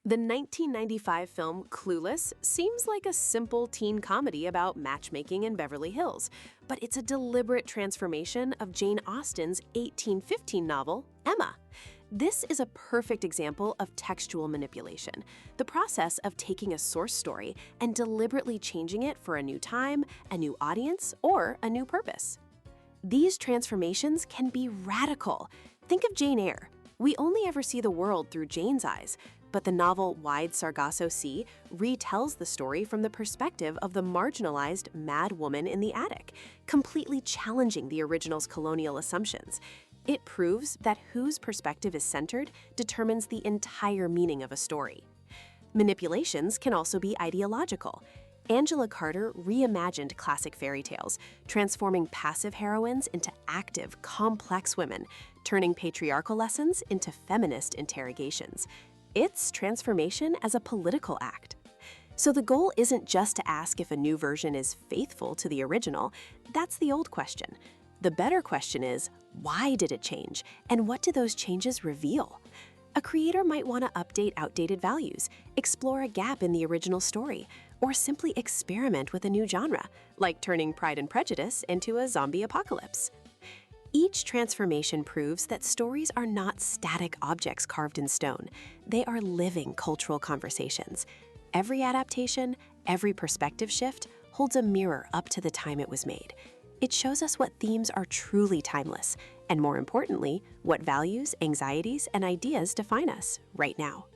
The 1995 film Clueless seems like a simple teen comedy about matchmaking in Beverly Hills, but it's a deliberate transformation of Jane Austen's 1815 novel, Emma. This is a perfect example of textual manipulation, the process of taking a source story and deliberately changing it for a new time, a new audience, or a new purpose. These transformations can be radical. Think of Jane Eyre. We only ever see the world through Jane's eyes, but the novel Wide Sargasso Sea retells the story from the perspective of the marginalized mad woman in the attic, completely challenging the original's colonial assumptions. It proves that whose perspective is centered determines the entire meaning of a story. Manipulations can also be ideological. Angela Carter reimagined classic fairy tales, transforming passive heroines into active, complex women, turning patriarchal lessons into feminist interrogations. It's transformation as a political act. So the goal isn't just to ask if a new version is faithful to the original. That's the old question. The better question is, why did it change, and what do those changes reveal? A creator might want to update outdated values, explore a gap in the original story, or simply experiment with a new genre, like turning Pride and Prejudice into a zombie apocalypse. Each transformation proves that stories are not static objects carved in stone. They are living cultural conversations. Every adaptation, every perspective shift holds a mirror up to the time it was made. It shows us what themes are truly timeless, and more importantly, what values, anxieties, and ideas define us right now.